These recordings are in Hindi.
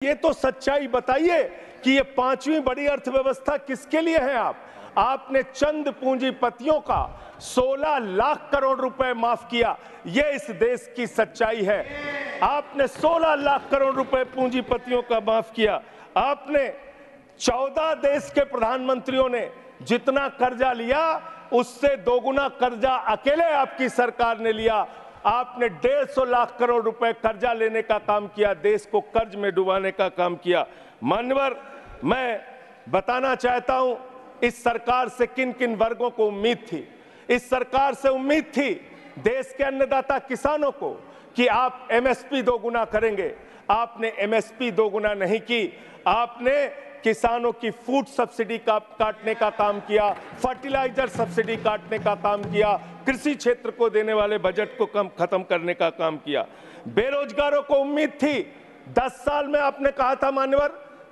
ये तो सच्चाई बताइए कि ये पांचवी बड़ी अर्थव्यवस्था किसके लिए है। आपने चंद पूंजीपतियों का 16 लाख करोड़ रुपए माफ किया। ये इस देश की सच्चाई है। आपने 16 लाख करोड़ रुपए पूंजीपतियों का माफ किया। आपने 14 देश के प्रधानमंत्रियों ने जितना कर्जा लिया उससे दोगुना कर्जा अकेले आपकी सरकार ने लिया। आपने 150 लाख करोड़ रुपए कर्जा लेने का काम किया, देश को कर्ज में डुबाने का काम किया। मान्यवर, मैं बताना चाहता हूं इस सरकार से किन किन वर्गों को उम्मीद थी। इस सरकार से उम्मीद थी देश के अन्नदाता किसानों को कि आप एमएसपी दोगुना करेंगे। आपने एमएसपी दोगुना नहीं की। आपने किसानों की फूड सब्सिडी का काटने का काम किया, फर्टिलाइजर सब्सिडी काटने का काम किया, कृषि क्षेत्र को देने वाले बजट को खत्म करने का काम किया। बेरोजगारों को उम्मीद थी 10 साल में आपने कहा था मान्यवर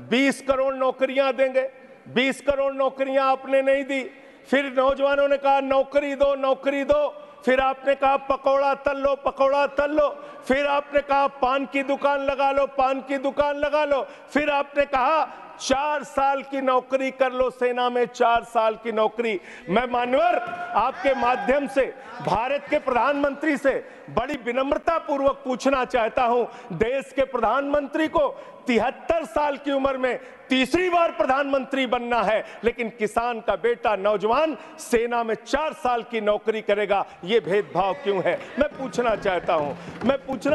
20 करोड़ नौकरियां देंगे। 20 करोड़ नौकरियां आपने नहीं दी। फिर नौजवानों ने कहा नौकरी दो, नौकरी दो। फिर आपने कहा पकौड़ा तल लो, पकौड़ा तल लो। फिर आपने कहा पान की दुकान लगा लो, पान की दुकान लगा लो। फिर आपने कहा 4 साल की नौकरी कर लो सेना में, 4 साल की नौकरी। मैं मान्यवर आपके माध्यम से भारत के प्रधानमंत्री से बड़ी विनम्रता पूर्वक पूछना चाहता हूं, देश के प्रधानमंत्री को 73 साल की उम्र में तीसरी बार प्रधानमंत्री बनना है, लेकिन किसान का बेटा नौजवान सेना में 4 साल की नौकरी करेगा। ये भेदभाव क्यों है? मैं पूछना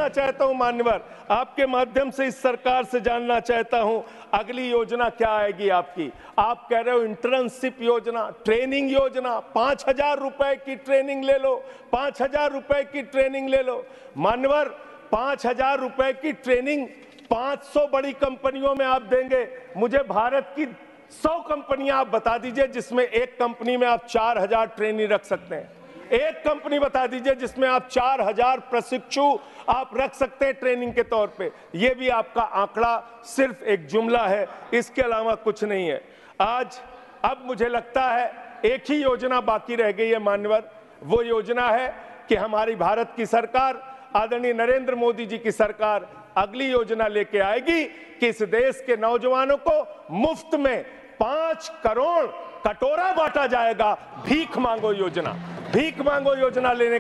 चाहता हूं मान्यवर, आपके माध्यम से इस सरकार से जानना चाहता हूं अगली योजना क्या आएगी आपकी। आप कह रहे हो इंटर्नशिप योजना, ट्रेनिंग योजना, 5,000 रुपए की ट्रेनिंग ले लो, 5,000 रुपए की ट्रेनिंग ले लो। मान्यवर, 5,000 रुपए की ट्रेनिंग 500 बड़ी कंपनियों में आप देंगे। मुझे भारत की 100 कंपनियां आप बता दीजिए जिसमें एक कंपनी में आप 4,000 ट्रेनी रख सकते हैं। एक कंपनी बता दीजिए जिसमें आप 4,000 प्रशिक्षु आप रख सकते हैं ट्रेनिंग के तौर पे। ये भी आपका आंकड़ा सिर्फ एक जुमला है, इसके अलावा कुछ नहीं है। अब मुझे लगता है एक ही योजना बाकी रह गई है मान्यवर। वो योजना है कि हमारी भारत की सरकार, आदरणीय नरेंद्र मोदी जी की सरकार अगली योजना लेके आएगी कि इस देश के नौजवानों को मुफ्त में 5 करोड़ कटोरा बांटा जाएगा। भीख मांगो योजना, भीख मांगो योजना लाने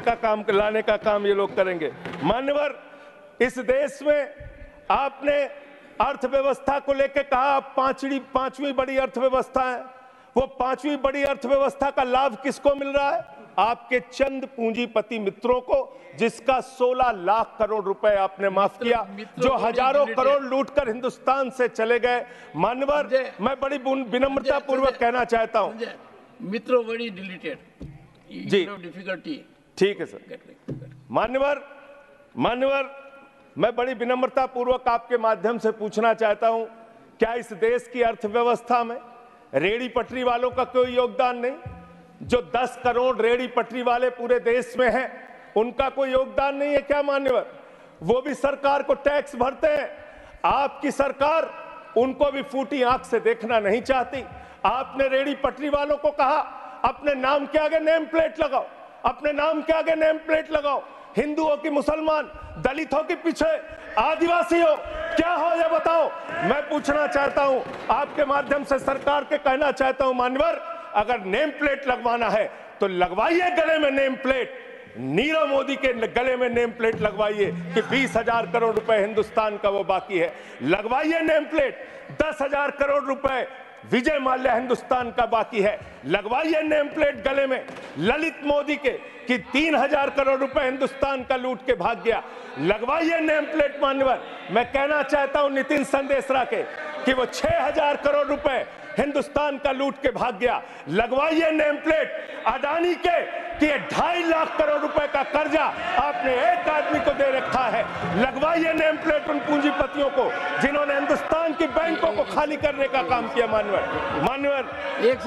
का काम ये लोग करेंगे। मान्यवर, इस देश में आपने अर्थव्यवस्था को लेकर कहा पांचवी बड़ी अर्थव्यवस्था है। वो 5वीं बड़ी अर्थव्यवस्था का लाभ किसको मिल रहा है? आपके चंद पूंजीपति मित्रों को, जिसका 16 लाख करोड़ रुपए आपने माफ किया, जो हजारों करोड़ लूटकर हिंदुस्तान से चले गए। मान्यवर, मैं बड़ी विनम्रता पूर्वक कहना चाहता हूं मित्रों, बड़ी डिलीटेड जी, डिफिकल्टी। ठीक है सर। मान्यवर, मैं बड़ी विनम्रता पूर्वक आपके माध्यम से पूछना चाहता हूं, क्या इस देश की अर्थव्यवस्था में रेहड़ी पटरी वालों का कोई योगदान नहीं? जो 10 करोड़ रेहड़ी पटरी वाले पूरे देश में हैं, उनका कोई योगदान नहीं है क्या मान्यवर? वो भी सरकार को टैक्स भरते हैं। आपकी सरकार उनको भी फूटी आंख से देखना नहीं चाहती। आपने रेहड़ी पटरी वालों को कहा अपने नाम के आगे नेम प्लेट लगाओ, अपने नाम के आगे नेम प्लेट लगाओ। हिंदू हो कि मुसलमान, दलित हो कि पीछे आदिवासी हो, क्या हो ये बताओ। मैं पूछना चाहता हूं आपके माध्यम से सरकार के कहना चाहता हूं मान्यवर, अगर नेम प्लेट लगवाना है तो लगवाइए गले में नेम प्लेट। नीरव मोदी के गले में नेम प्लेट लगवाइए कि 20,000 करोड़ रुपए हिंदुस्तान का वो बाकी है। लगवाइए नेम प्लेट। 10,000 करोड़ रुपए विजय माल्या हिंदुस्तान का बाकी है। लगवाइए नेम प्लेट गले में ललित मोदी के कि 3,000 करोड़ रुपए हिंदुस्तान का लूट के भाग गया। लगवाइए नेम प्लेट मान्यवर। मैं कहना चाहता हूं नितिन संदेशरा के कि वो 6,000 करोड़ रुपए हिंदुस्तान का लूट के भाग गया। लगवाइए नेम प्लेट अडानी के कि 2.5 लाख करोड़ रुपए का कर्जा आपने एक आदमी को दे रखा है। लगवाइए नेम प्लेट उन पूंजीपतियों को जिन्होंने हिंदुस्तान की बैंकों को खाली करने का काम किया। मान्यवर, एक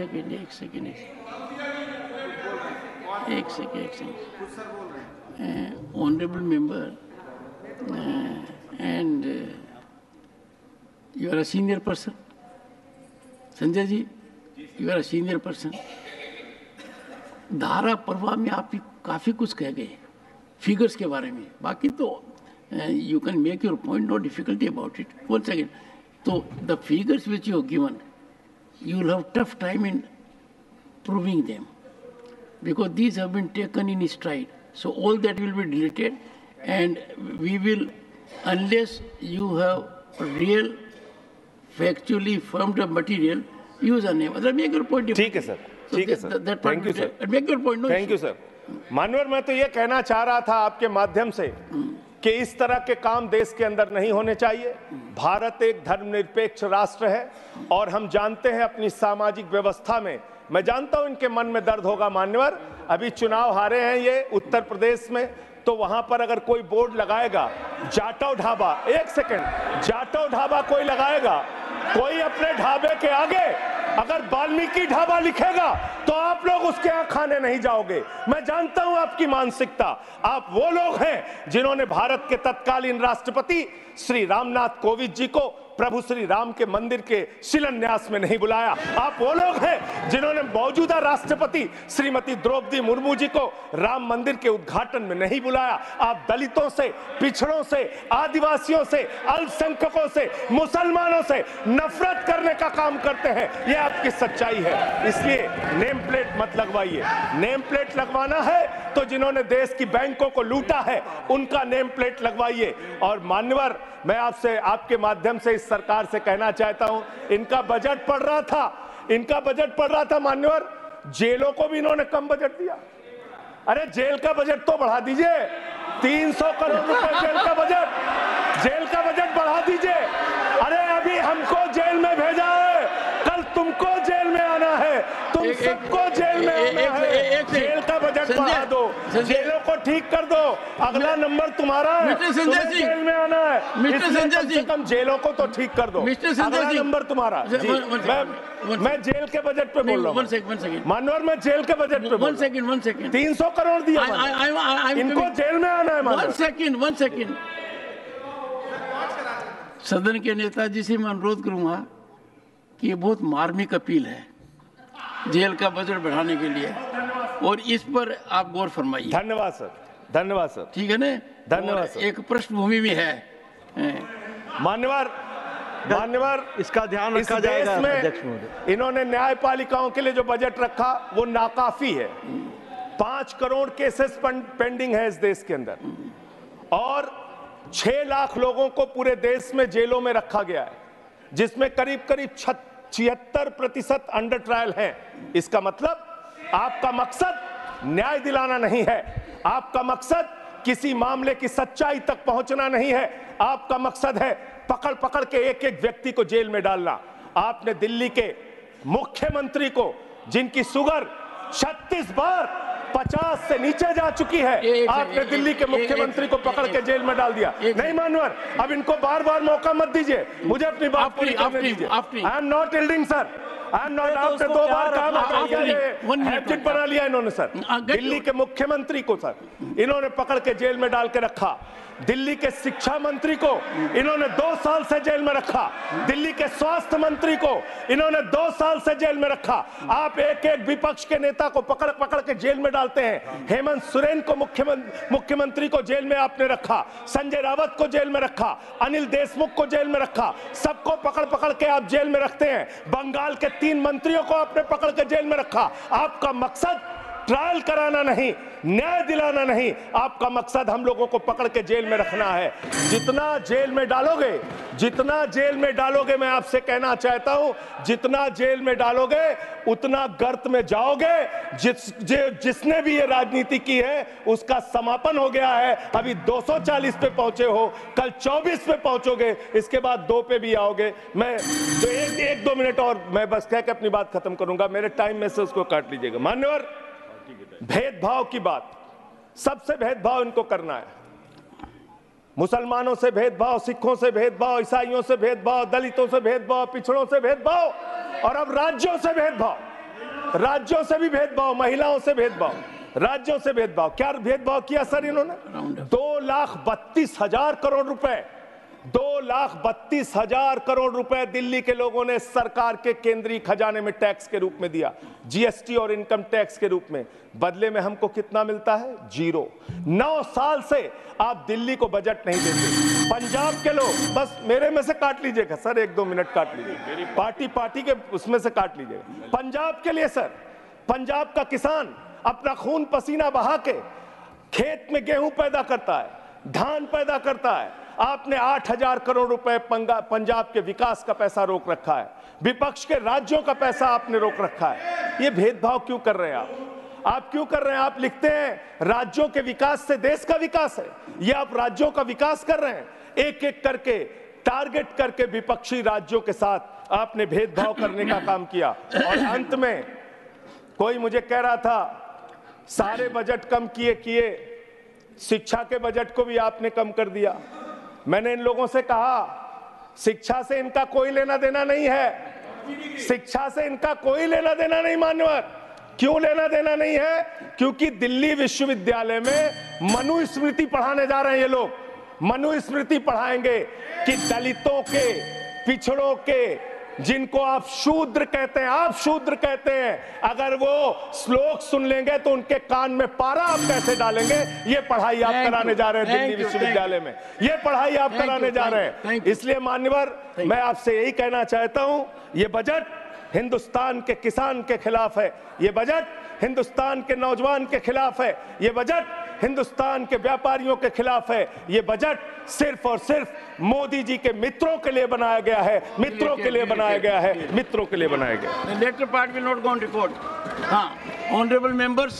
second. Honorable member, and you are a senior person, Sanjay ji. You are senior person. धारा प्रवाह में आप काफ़ी कुछ कह गए फिगर्स के बारे में, बाकी तो you can make your point, no difficulty about it. One second, तो the figures which you have given, you will have tough time in proving them because these have been taken in stride. So all that will be deleted, and we will, unless you have real factually firmed up material, use a name. Otherwise, make your point. ठीक है सर, ठीक है sir, thank you sir, Make your point. No thank you sir. मानवर, मैं तो ये कहना चाह रहा था आपके माध्यम से कि इस तरह के काम देश के अंदर नहीं होने चाहिए। भारत एक धर्मनिरपेक्ष राष्ट्र है और हम जानते हैं अपनी सामाजिक व्यवस्था में, मैं जानता हूं इनके मन में दर्द होगा मान्यवर, अभी चुनाव हारे हैं ये उत्तर प्रदेश में, तो वहां पर अगर कोई बोर्ड लगाएगा जाटव ढाबा, एक सेकंड, जाटव ढाबा कोई लगाएगा, कोई अपने ढाबे के आगे अगर वाल्मीकि ढाबा लिखेगा तो आप लोग उसके यहाँ खाने नहीं जाओगे। मैं जानता हूं आपकी मानसिकता, आप वो लोग हैं जिन्होंने भारत के तत्कालीन राष्ट्रपति श्री रामनाथ कोविंद जी को प्रभु श्री राम के मंदिर के शिलान्यास में नहीं बुलाया। आप वो लोग हैं जिन्होंने मौजूदा राष्ट्रपति श्रीमती द्रौपदी मुर्मू जी को राम मंदिर के उद्घाटन में नहीं बुलाया। आप दलितों से, पिछड़ों से, आदिवासियों से, अल्पसंख्यकों से, मुसलमानों से नफरत करने का काम करते हैं, ये आपकी सच्चाई है। इसलिए नेम प्लेट मत लगवाइए। नेम प्लेट लगवाना है तो जिन्होंने देश की बैंकों को लूटा है उनका नेम प्लेट लगवाइए। और मान्यवर, मैं आपसे, आपके माध्यम से इस सरकार से कहना चाहता हूं, इनका बजट पड़ रहा था मान्यवर, जेलों को भी इन्होंने कम बजट दिया। अरे जेल का बजट तो बढ़ा दीजिए, 300 करोड़ रुपए जेल का बजट बढ़ा दीजिए। अरे अभी हमको जेल में भेजा है, कल तुमको जेल में आना है, तुम सबको जेल में आना है। जेल का बजट बढ़ा दो, जेलों को ठीक कर दो, अगला नंबर तुम्हारा है, तुम्हें जेल में आना है, इसलिए कम से कम जेलों को तो ठीक कर दो, अगला नंबर तुम्हारा। मैं जेल के बजट पे बोल रहा हूँ मानवर, मैं जेल के बजट पे बोल रहा हूँ। 300 करोड़ दिया, इनको जेल में आना है। वन सेकेंड, सदन के नेताजी से मैं अनुरोध करूंगा कि ये बहुत मार्मिक अपील है जेल का बजट बढ़ाने के लिए, और इस पर आप गौर फरमाइए। धन्यवाद सर, धन्यवाद सर, ठीक है ना, धन्यवाद सर। एक पृष्ठभूमि भी है मान्यवर, इसका ध्यान रखा जाएगा। में इन्होंने न्यायपालिकाओं के लिए जो बजट रखा वो नाकाफी है। 5 करोड़ केसेस पेंडिंग है इस देश के अंदर, और 6 लाख लोगों को पूरे देश में जेलों में रखा गया है, जिसमें करीब 76% अंडर ट्रायल हैं। इसका मतलब आपका मकसद न्याय दिलाना नहीं है, आपका मकसद किसी मामले की सच्चाई तक पहुंचना नहीं है, आपका मकसद है पकड़ पकड़ के एक एक व्यक्ति को जेल में डालना। आपने दिल्ली के मुख्यमंत्री को, जिनकी शुगर 36 बार 50 से नीचे जा चुकी है, आपने दिल्ली के मुख्यमंत्री को पकड़ के जेल में डाल दिया। नहीं मानवर, अब इनको बार बार मौका मत दीजिए, मुझे अपनी बात पूरी करने दीजिए। I am not yielding sir, I am not. आपने 2 बार कहा, हैबिट बना लिया इन्होंने सर। दिल्ली के मुख्यमंत्री को सर इन्होंने पकड़ के जेल में डाल के रखा, दिल्ली के शिक्षा मंत्री को इन्होंने 2 साल से जेल में रखा, दिल्ली के स्वास्थ्य मंत्री को इन्होंने 2 साल से जेल में रखा। आप एक एक विपक्ष के नेता को पकड़ पकड़ के जेल में डालते हैं। हेमंत सोरेन को मुख्यमंत्री को जेल में आपने रखा, संजय रावत को जेल में रखा, अनिल देशमुख को जेल में रखा, सबको पकड़ पकड़ के आप जेल में रखते हैं। बंगाल के 3 मंत्रियों को आपने पकड़ के जेल में रखा। आपका मकसद ट्रायल कराना नहीं, न्याय दिलाना नहीं, आपका मकसद हम लोगों को पकड़ के जेल में रखना है। जितना जेल में डालोगे, मैं आपसे कहना चाहता हूं, जितना जेल में डालोगे उतना गर्त में जाओगे। जिसने भी ये राजनीति की है उसका समापन हो गया है। अभी 240 पे पहुंचे हो, कल 24 पे पहुंचोगे, इसके बाद 2 पे भी आओगे। मैं तो 1-2 मिनट और मैं बस कह के अपनी बात खत्म करूंगा, मेरे टाइम में से उसको काट लीजिएगा। मान्यवर, भेदभाव की बात, सबसे भेदभाव इनको करना है। मुसलमानों से भेदभाव, सिखों से भेदभाव, ईसाइयों से भेदभाव, दलितों से भेदभाव, पिछड़ों से भेदभाव, और अब राज्यों से भेदभाव, राज्यों से भी भेदभाव, महिलाओं से भेदभाव, राज्यों से भेदभाव। क्या भेदभाव किया सर इन्होंने? 2,32,000 करोड़ रुपए 2,32,000 करोड़ रुपए दिल्ली के लोगों ने सरकार के केंद्रीय खजाने में टैक्स के रूप में दिया, जीएसटी और इनकम टैक्स के रूप में। बदले में हमको कितना मिलता है? 0। 9 साल से आप दिल्ली को बजट नहीं देते। पंजाब के लोग, बस मेरे में से काट लीजिएगा सर, 1-2 मिनट काट लीजिए, पार्टी के उसमें से काट लीजिएगा। पंजाब के लिए सर, पंजाब का किसान अपना खून पसीना बहा के खेत में गेहूं पैदा करता है, धान पैदा करता है। आपने 8,000 करोड़ रुपए पंजाब के विकास का पैसा रोक रखा है, विपक्ष के राज्यों का पैसा आपने रोक रखा है। ये भेदभाव क्यों कर रहे हैं आप क्यों कर रहे हैं? आप लिखते हैं राज्यों के विकास से देश का विकास है, ये आप राज्यों का विकास कर रहे हैं। एक एक करके टारगेट करके विपक्षी राज्यों के साथ आपने भेदभाव करने का काम किया। और अंत में कोई मुझे कह रहा था सारे बजट कम किए, शिक्षा के बजट को भी आपने कम कर दिया। मैंने इन लोगों से कहा शिक्षा से इनका कोई लेना देना नहीं है, शिक्षा से इनका कोई लेना देना नहीं। मान्यवर, क्यों लेना देना नहीं है? क्योंकि दिल्ली विश्वविद्यालय में मनुस्मृति पढ़ाने जा रहे हैं ये लोग। मनुस्मृति पढ़ाएंगे कि दलितों के, पिछड़ों के, जिनको आप शूद्र कहते हैं, अगर वो श्लोक सुन लेंगे तो उनके कान में पारा आप कैसे डालेंगे? ये पढ़ाई आप कराने जा रहे हैं दिल्ली विश्वविद्यालय में, ये पढ़ाई आप कराने जा रहे हैं। इसलिए मान्यवर, मैं आपसे यही कहना चाहता हूं, ये बजट हिंदुस्तान के किसान के खिलाफ है, ये बजट हिंदुस्तान के नौजवान के खिलाफ है, ये बजट हिंदुस्तान के व्यापारियों के खिलाफ है। ये बजट सिर्फ और सिर्फ मोदी जी के मित्रों के लिए बनाया गया है, मित्रों के लिए बनाया गया है, मित्रों के लिए बनाया गया है। The later part will not go on record. हाँ, honorable members.